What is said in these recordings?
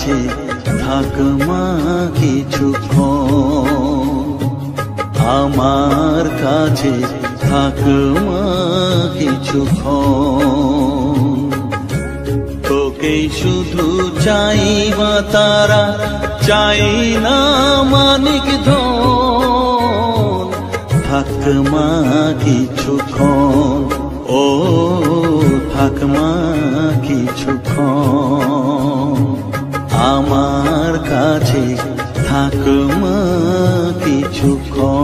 কাছে থাক মা কিছুক্ষণ, আমার কাছে থাক মা কিছুক্ষণ। তোকেই শুধু চাই মা তারা, চাই না মানিক ধন, থাক মা কিছুক্ষণ, ও থাক মা কিছুক্ষণ, আমার কাছে থাক মা কিছুক্ষণ।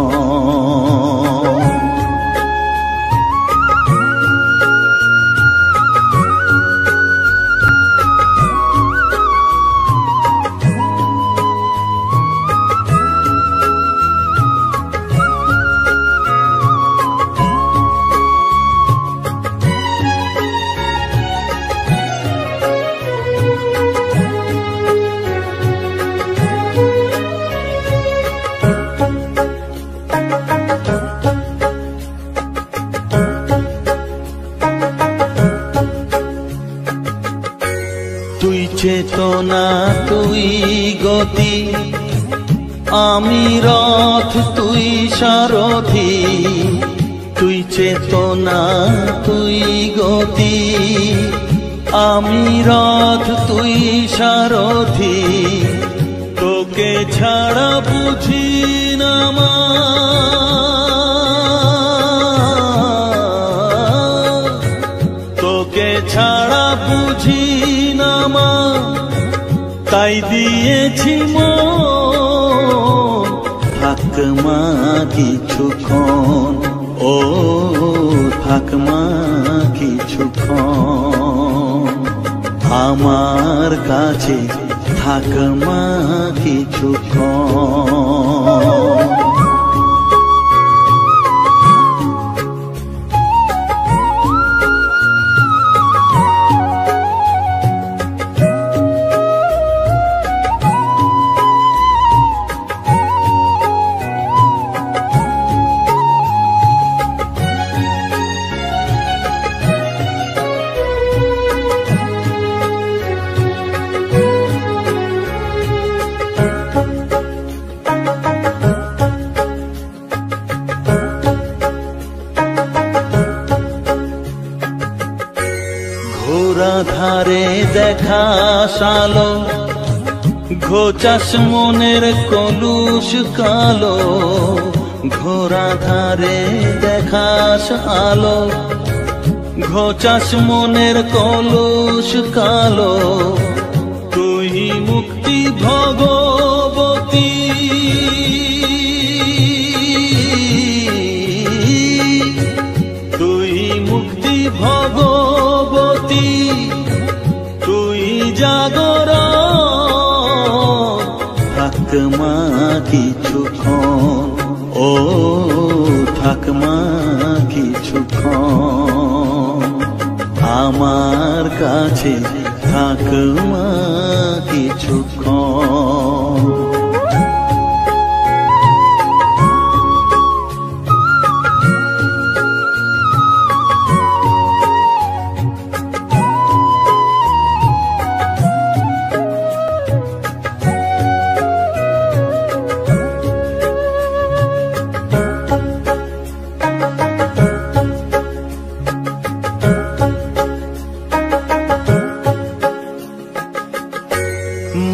তুই চেতনা তুই গতি, আমি রথ তুই সারথি। তুই চেতনা তুই গতি, আমি রথ তুই সারথি। তোকে ছাড়া বুঝি না মা, তোকে ছাড়া বুঝি না মা, তাই দিয়েছি মন, থাক মা কিছুক্ষণ, ও থাক মা কিছুক্ষণ, আমার কাছে থাক মা কিছুক্ষণ। ঘোরা ধারে দেখা সালো, ঘোচাস মনের কলুষ কালো। ঘোরা ধারে দেখা সালো, ঘোচাস মনের কলুষ কালো। তুই মুক্তি ভগবতী, তুই মুক্তি ভগবতী, তুই জাগরণ, থাক মা কিছুক্ষণ, ও থাক মা কিছুক্ষণ, আমার কাছে থাক মা কিছুক্ষণ।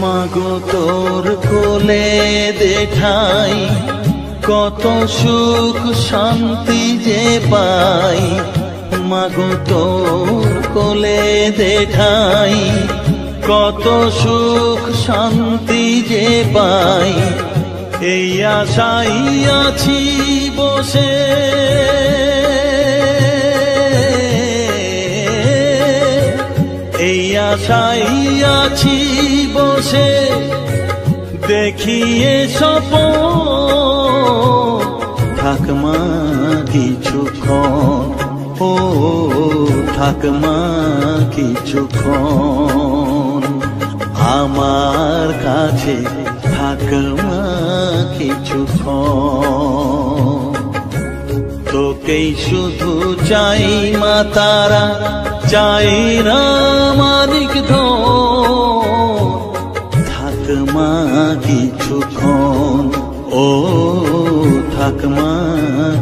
মাগো তোর কোলে দেখাই, কত সুখ শান্তি যে পাই। মাগো তোর কোলে দেখাই, কত সুখ শান্তি যে পাই। এই আশাই আছি বসে, এই আশাই আছি বসে, দেখিয়ে স্বপন, থাক মা কিছুক্ষণ, ও থাক মা কিছুক্ষণ, আমার কাছে থাক মা কিছুক্ষণ। তোকেই শুধু চাই মা তারা, চাই না মানিক ধন, থাকমা কিছুক্ষণ, ও থাকমা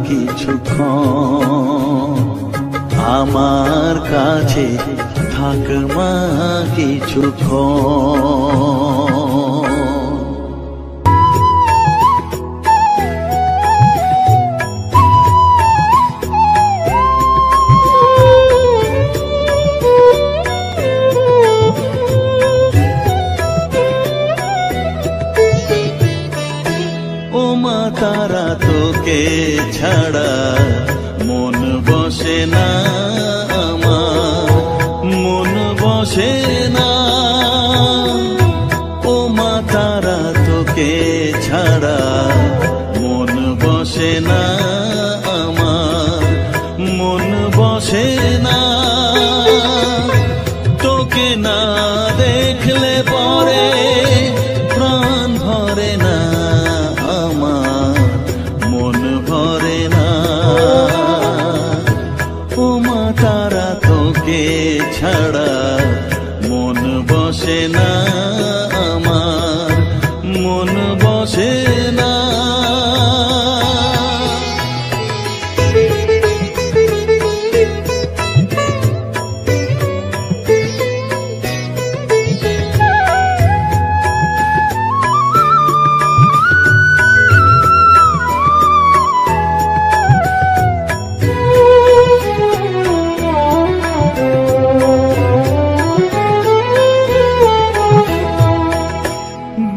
কিছুক্ষণ, আমার কাছে থাকমা কিছুক্ষণ। ও মা তারা তোকে ছাড়া মন বসে না আমার, মন বসে না। ও মা তারা তোকে ছাড়া মন বসে না আমার, মন বসে না। তোকে না দেখলে পরে প্রাণ ভরে না আমার, মন ভরে না। ও মা তারা তোকে ছাড়া মন বসে না আমার, মন বসে না।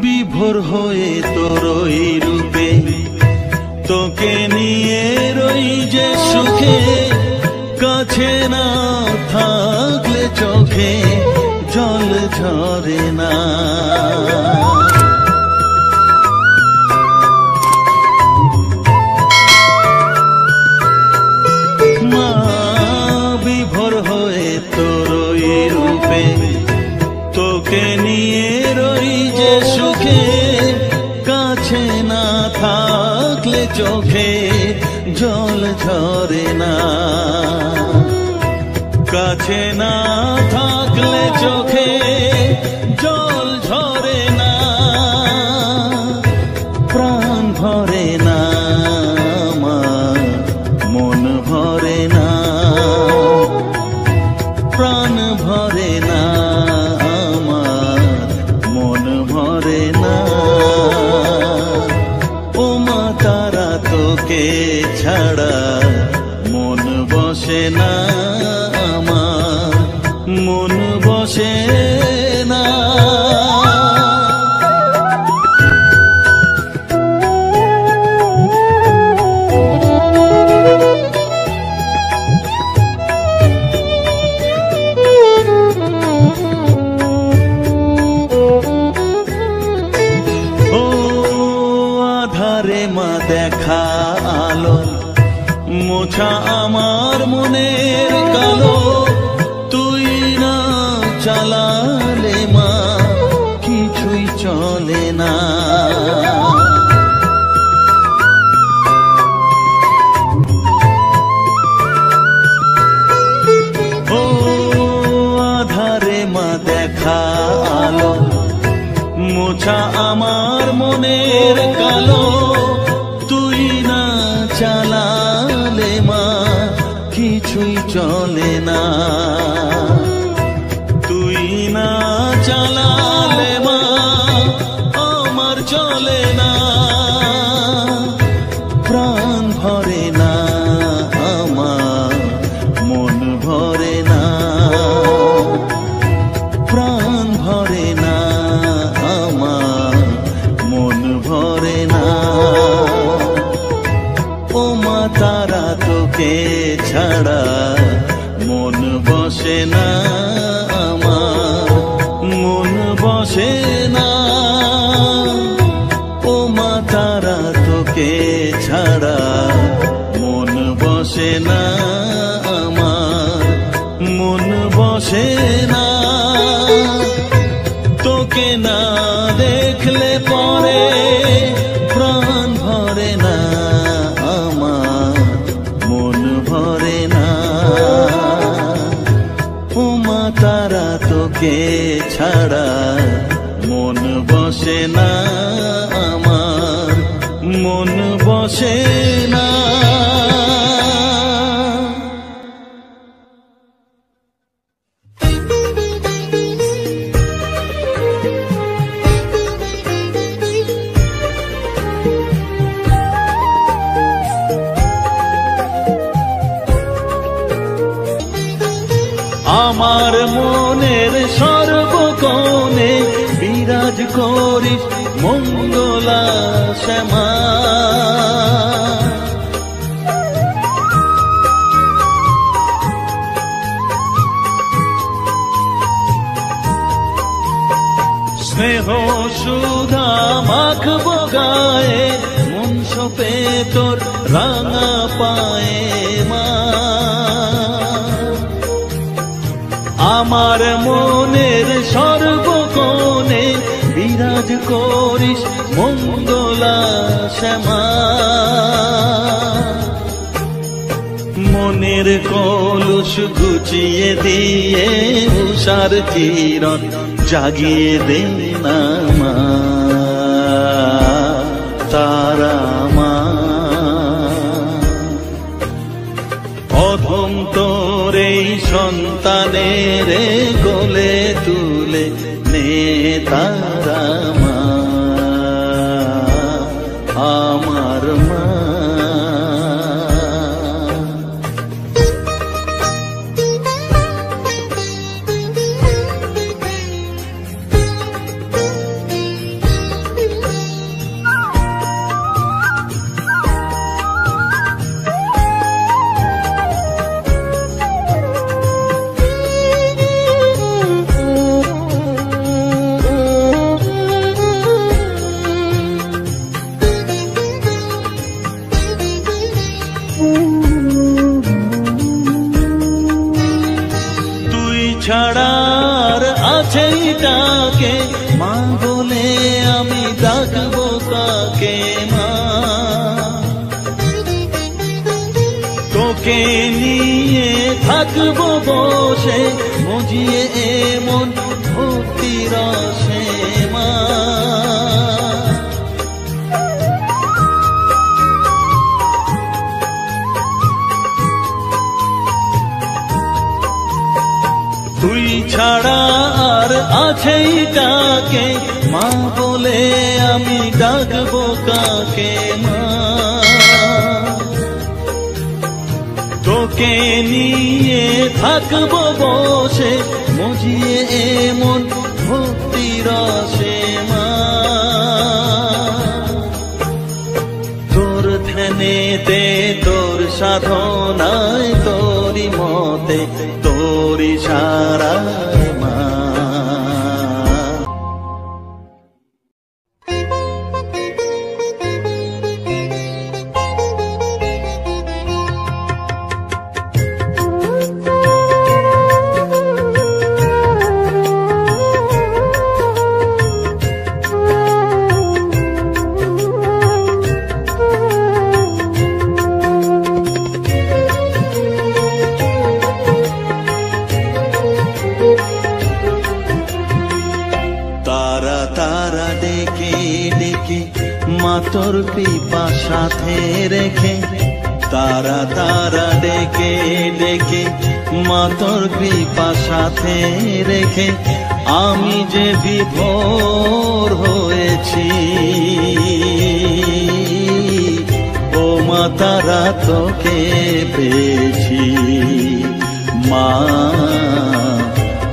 বিভোর হয়ে তোরই রূপে তোকে নিয়ে রই যে সুখে, কাছে না থাকলে চোখে জল ঝরে না। মা বিভোর হয়ে তোরই রূপে তোকে নিয়ে রই যে সুখে, কাছে না থাকলে চোখে জল ঝরে না। কাছে না থাকলে চোখে জল ঝরে না, প্রাণ ভরে না আমার, মন ভরে না, প্রাণ ভরে না আমার, মন ভরে না। ও মা তারা তোকে ছাড়া মন বসে না আমার, মন বসে না। আধারে মা দেখা আলো মোছা আমার মনের কালো, তুই না চালালে মা কিছুই চলে না। ও আধারে মা দেখা আলো মোছা আমার মনের কালো, তুই না চালালে মা কিছুই চলে না। তুই না চালালে মা আমার চলে না, প্রাণ ভরে না আমার, মন ভরে না, প্রাণ ভরে না আমার, মন ভরে না। ও মা তারা তোকে ছাড়া মন বসে না আমার, মন বসে না। ও মা তারা তোকে ছাড়া মন বসে না আমার, মন বসে না। তোকে না দেখলে পরে প্রাণ ভরে না আমার, মন ভরে না। ও মা তারা তোকে ছাড়া মন বসে না আমার, মন বসে না। আমার মনের সর্বকোণে বিরাজ করিস মঙ্গলা শ্যামা। স্নেহ সুধা মাখবো গায়ে, মন সপে তোর রাঙা পায়ে মা। আমার মনের সর্বকোণে বিরাজ করিস মঙ্গলা শ্যামা। মনের কলুষ ঘুচিয়ে দিয়ে উষার কিরণ জাগিয়ে দে না মা, তারা মা। অধম তোর এই সন্তানের কোলে তুলে নে তারা মা, আমার মা। ছাড়ার আছে তাকে মা বলে আমি ডাকবো কাকে মা। তোকে নিয়ে থাকবো বসে মজিয়ে এমন ভক্তি রসে মা। তুই ছাড়া আর আছেই তাকে মা বলে আমি ডাকবো কাকে মা। তোকে নিয়ে থাকবো বসে মজিয়ে এমন ভক্তি রসে মা। তোর ধ্যানেতে তোর সাধনায় তোরি মতে তোরি সারায় মা। তোর কৃপা সাথে রেখে তারা তারা ডেকে ডেকে মা তোর কৃপা সাথে রেখে আমি যে বিভোর হয়েছি। ও মা তারা তোকে পেয়েছি মা,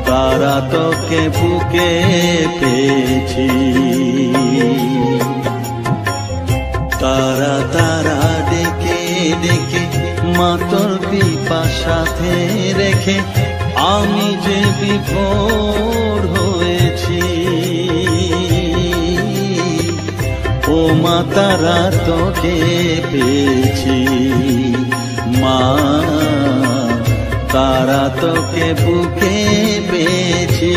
তারা তোকে বুকে পেয়েছি। তারা তারা ডেকে ডেকে মা তোর কৃপা সাথে রেখে আমি যে বিভোর হয়েছি। ও মা তারা তোকে পেয়েছি মা, তারা তোকে বুকে পেয়েছি।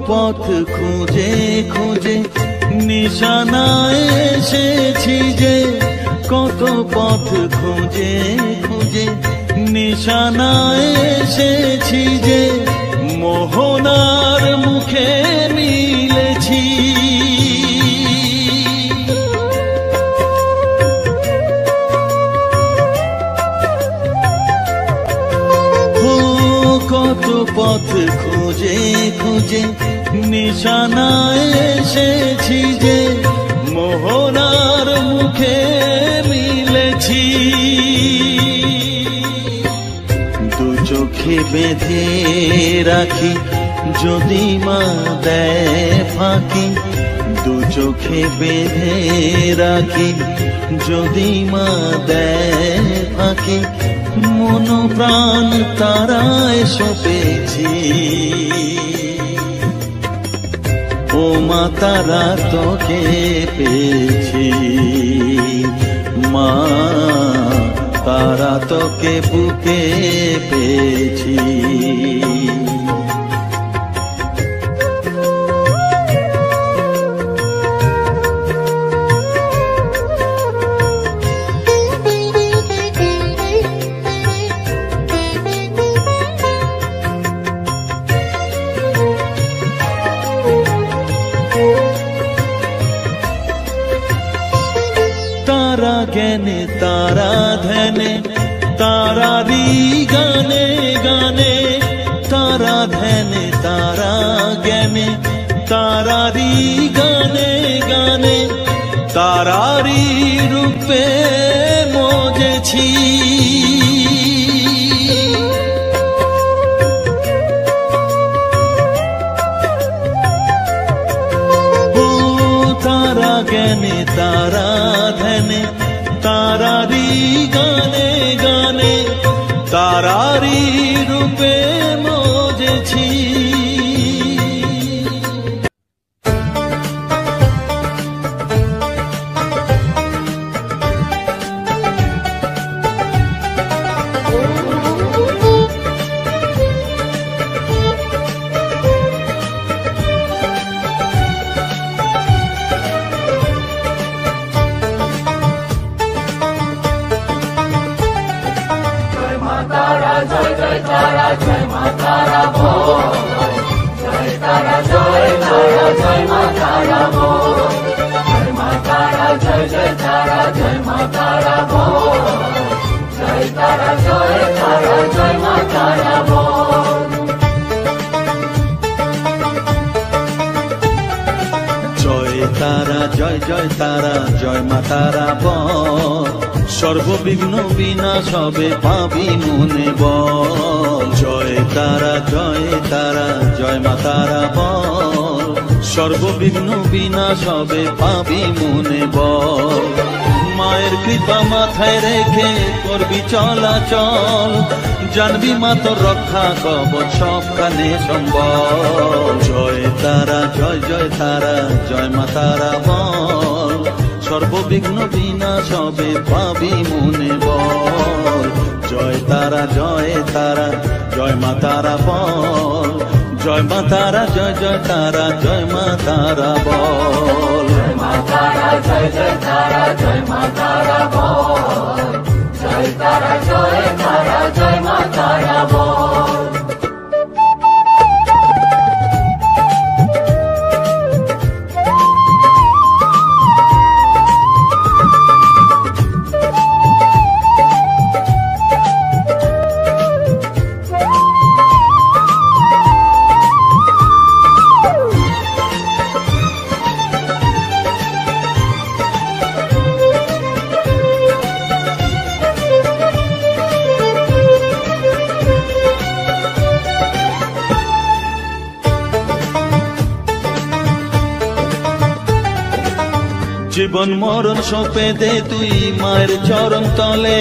পথ খুঁজে খুঁজে নিশানায় এসেছি যে, কত পথ খুঁজে খুঁজে নিশানায় এসেছি যে, মোহনার মুখে মিলেছি। কত পথ খুঁজে খুঁজে নিশানায় এসেছি যে, মোহনার মুখে মিলেছি। দু চোখে বেঁধে রাখি যদি মা দেয় ফাঁকি, দু চোখে বেঁধে রাখি যদি মা দেয় ফাঁকি, মন প্রাণ তারায় সপেছি। ও মা তারা তোকে পেয়েছি, মা তারা তোকে বুকে পেয়েছি। तारा ज्ञाने तारा ध्याने तारारी गाने गाने, तारा ध्याने तारा ज्ञाने तारारी गाने गाने, तारारी रूपे मोजेছি। तारा ज्ञाने तारा ध्याने तारारी गाने गाने, तारारी रूपे मोजेছি। জয় জয় তারা জয় মা তারা বল, সর্ববিঘ্ন বিনাশ হবে পাবি মনে বল। জয় তারা জয় মা তারা বল, সর্ববিঘ্ন বিনাশ হবে পাবি মনে বল। মায়ের কৃপা মাথায় রেখে করবি চলাচল, জানবি মা তোর রক্ষা কবচ সবখানে সম্বল। জয় তারা জয় মা তারা বল, সর্ববিঘ্ন বিনাশ হবে পাবি মনে বল। জয় তারা জয় মা তারা বল, জয় মা তারা জয় তারা জয় মা তারা বল। জয় মা তারা জয় মা তারা বল, জয় তারা জয় মা তারা বল। জীবন মরণ সঁপে দে তুই মায়ের চরণ তলে,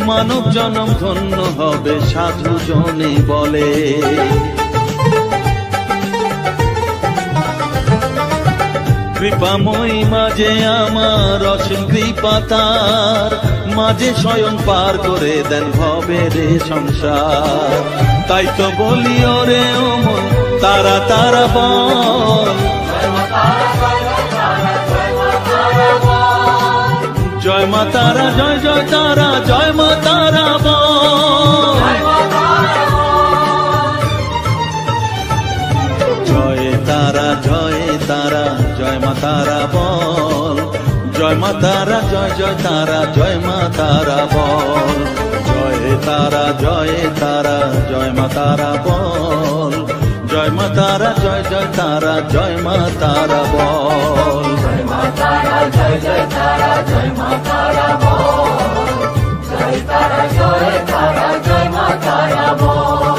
মানব জনম ধন্য হবে সাধু জনে বলে। কৃপাময়ী মাঝে আমার অসীম কৃপা তার, মাঝে স্বয়ং পার করে দেন ভবের সংসার। তাই তো বলি ওরে ও মন তারা তারা বল, জয় মা তারা, জয় জয় তারা, জয় মা তারা বল, জয় তারা, জয় তারা, জয় মা তারা বল, জয় মা তারা, জয় জয় তারা, জয় মা তারা বল, জয় তারা, জয় তারা, জয় মা তারা বল, জয় মা তারা, জয় জয় তারা, জয় মা তারা বল, জয় মা তারা, জয় জয় তারা, জয় মা তারা বল, জয় তারা, জয় তারা, জয় মা তারা বল।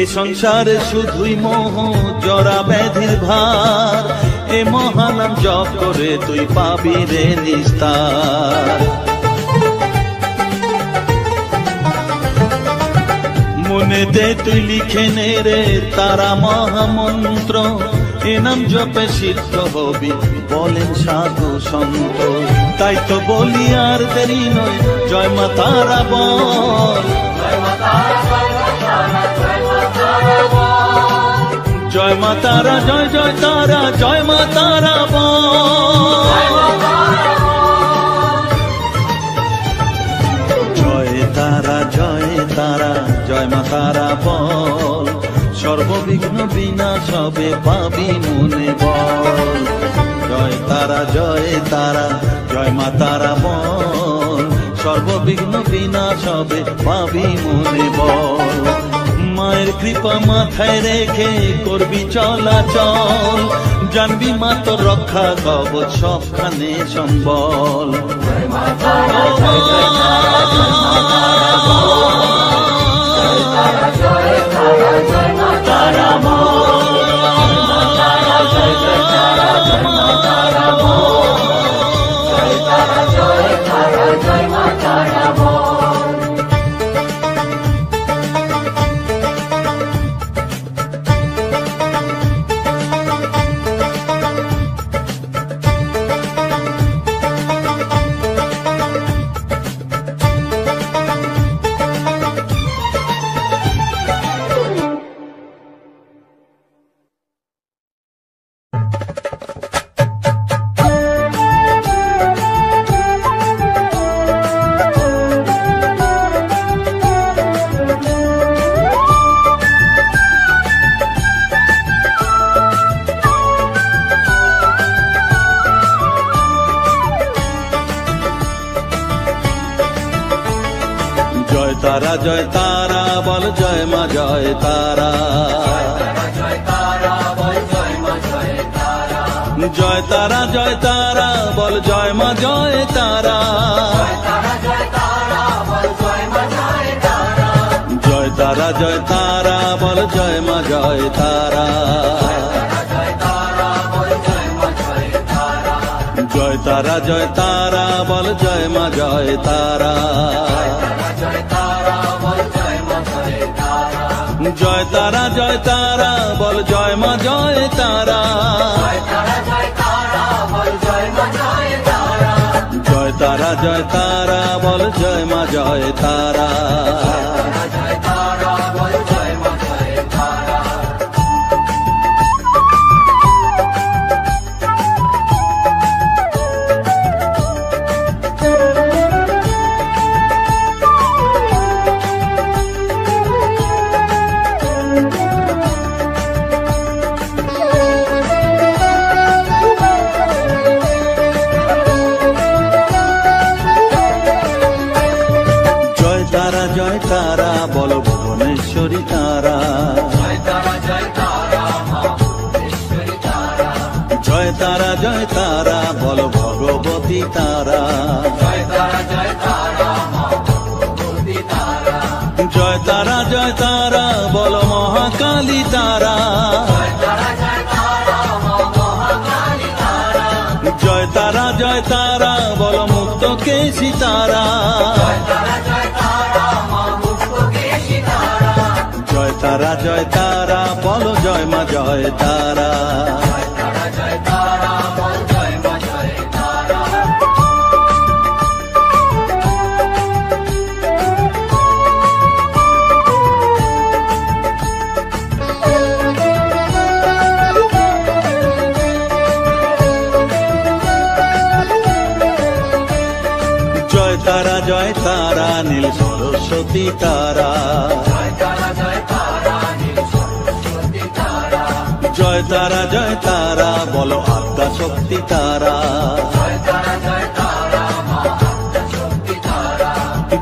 এ সংসারে শুধুই মোহ জরা ব্যাধির ভার, এ মহানাম জপ করে তুই পাবি রে নিস্তার। মনেতে তুই লিখে নে রে তারা মহামন্ত্র, এ নাম জপে সিদ্ধ হবি বলেন সাধু সন্ত। তাই তো বলি আর দেরি নয়, জয় মা তারা বল, জয় মা তারা, জয় মা তারা, জয় মা তারা বল, জয় মা তারা, জয় জয় তারা, জয় মা তারা বল, জয় তারা, জয় তারা, জয় মা তারা বল, সর্ববিঘ্ন বিনাশ হবে পাবি মনে বল, জয় তারা, জয় তারা, জয় মা তারা বল, সর্ববিঘ্ন বিনাশ হবে পাবি মনে বল। মায়ের কৃপা মাথায় রেখে করবি চলাচল, জানবি মা তোর রক্ষা কবচ সবখানে সম্বল, জয় মা তারা, জয় জয় তারা, জয় মা তারা বল, জয় তারা, জয় তারা, জয় মা তারা বল, জয় মা তারা, জয় জয় তারা, জয় মা তারা বল, জয় তারা, জয় তারা, জয় মা তারা বল। জয় তারা, জয় তারা বল, জয় মা জয় তারা, জয় তারা বল, জয় মা জয় তারা, জয় তারা, জয় তারা বল, জয় মা জয় তারা, জয় তারা, জয় তারা বল, জয় মা জয় তারা, জয় তারা, জয় তারা বল, জয় মা জয় তারা, জয় তারা, জয় তারা বল, জয় মা জয় তারা, জয় তারা, জয় তারা বল, জয় মা জয় তারা, জয় তারা বল ভুবনেশ্বরী তারা, জয় তারা, জয় তারা, মা ভুবনেশ্বরী জয় তারা বলো ভগবতী তারা। জয় তারা জয় তারা মা ভগবতী তারা। জয় তারা জয় তারা বলো মহাকালী তারা। জয় তারা জয় তারা মা মহাকালী তারা। জয় তারা জয় তারা বলো মুক্ত কেশী তারা। জয় তারা জয় তারা মা মুক্ত কেশী তারা। জয় তারা জয় তারা বলো জয় মা জয় তারা। জয় তারা জয় তারা বল জয় মা জয় তারা। জয় তারা জয় তারা নীল সরস্বতী তারা। জয় তারা জয় তারা নীল সরস্বতী তারা। জয় তারা জয় তারা বলো আদ্যা শক্তি তারা। জয় তারা জয় তারা মা আদ্যা শক্তি তারা।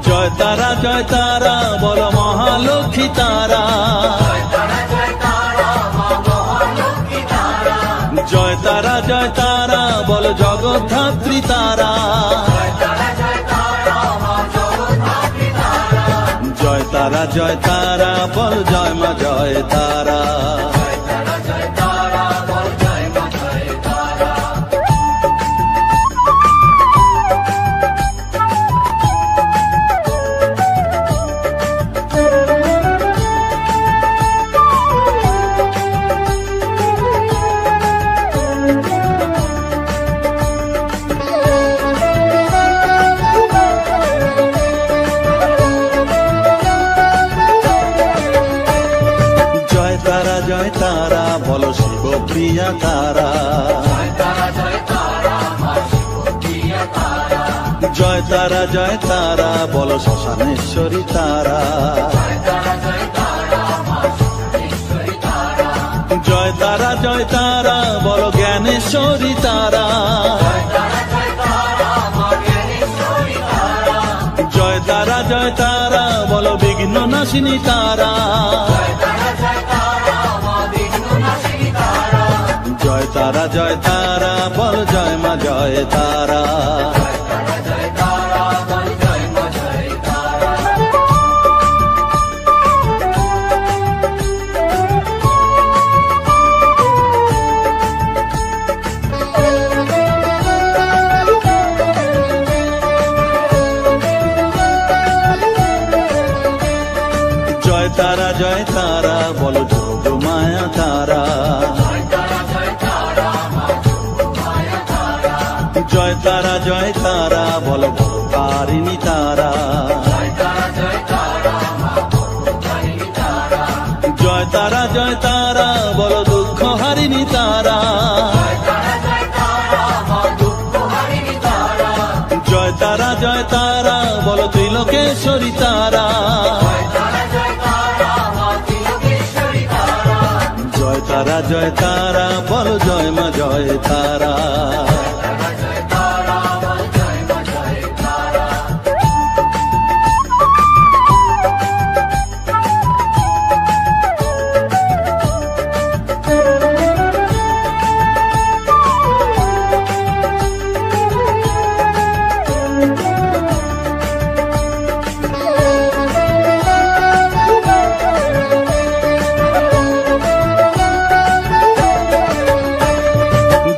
জয় তারা জয় তারা বলো মহালক্ষ্মী তারা। জয় তারা জয় তারা মা মহালক্ষ্মী তারা। জয় তারা জয় তারা বলো জগদ্ধাত্রী তারা। জয় তারা জয় তারা মা জগদ্ধাত্রী তারা। জয় তারা জয় তারা বল জয় মা জয় তারা। জয় তারা জয় তারা বল জয় মা জয় তারা। জয় তারা জয় তারা বলো শিবপ্রিয়া তারা। জয় তারা জয় তারা মা শিবপ্রিয়া তারা। জয় তারা জয় তারা বলো শ্মশানেশ্বরী তারা। জয় তারা জয় তারা মা শ্মশানেশ্বরী তারা। জয় তারা জয় তারা বলো জ্ঞানেশ্বরী তারা। জয় তারা জয় তারা মা জ্ঞানেশ্বরী তারা। জয় তারা জয় তারা বলো বিঘ্ন নাশিনী তারা। জয় তারা জয় তারা মা বিঘ্ননাশিনী তারা। জয় তারা জয় তারা বল জয় মা জয় তারা। জয় তারা জয় তারা বল জয় মা জয় তারা। জয় তারা জয় তারা বলো যোগ মায়া তারা। জয় তারা জয় তারা মা যোগমায়া তারা। জয় তারা জয় তারা বলো ভোগকারিণী তারা। জয় তারা জয় তারা মা ভোগকারিণী তারা। জয় তারা জয় তারা বলো দুঃখ হারিণী তারা। জয় তারা জয় তারা মা দুঃখহারিণী তারা। জয় তারা জয় তারা বলো ত্রিলোকেশ্বরী তারা। জয় তারা জয় তারা মা ত্রিলোকেশ্বরী তারা। জয় তারা জয় তারা বলো জয় মা জয় তারা। তারা জয় তারা বল জয় মা জয় তারা।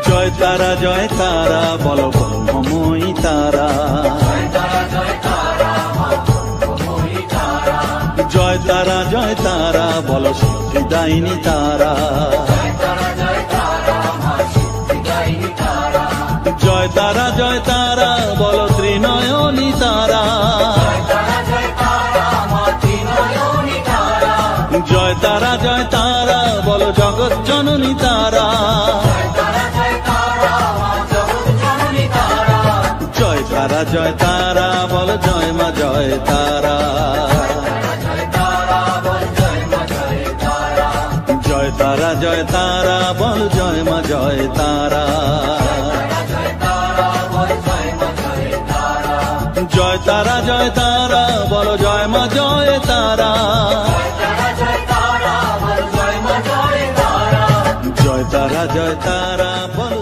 জয় তারা জয় তারা বলো ব্রহ্মময়ী তারা। জয় তারা জয় তারা মা ব্রহ্মময়ী তারা। জয় তারা জয় তারা বলো সিদ্ধিদায়িনী তারা। জয় তারা জয় তারা মা সিদ্ধিদায়িনী তারা। জয় তারা জয় তারা বলো ত্রিনয়নী তারা। জয় তারা জয় তারা মা ত্রিনয়নী তারা। জয় তারা জয় তারা বলো জগৎ জননী তারা। জয় তারা জয় তারা মা জগৎজননী তারা। জয় তারা জয় তারা বলো জয় মা জয় তারা। জয় তারা বল জয় মা জয় তারা। জয় তারা জয় তারা বলো জয় মা জয় তারা। জয় তারা বল জয় মা জয় তারা। জয় তারা জয় তারা বলো জয় মা জয় তারা। জয় তারা জয় তারা বল জয় মা জয় তারা। জয় তারা জয় তারা বলো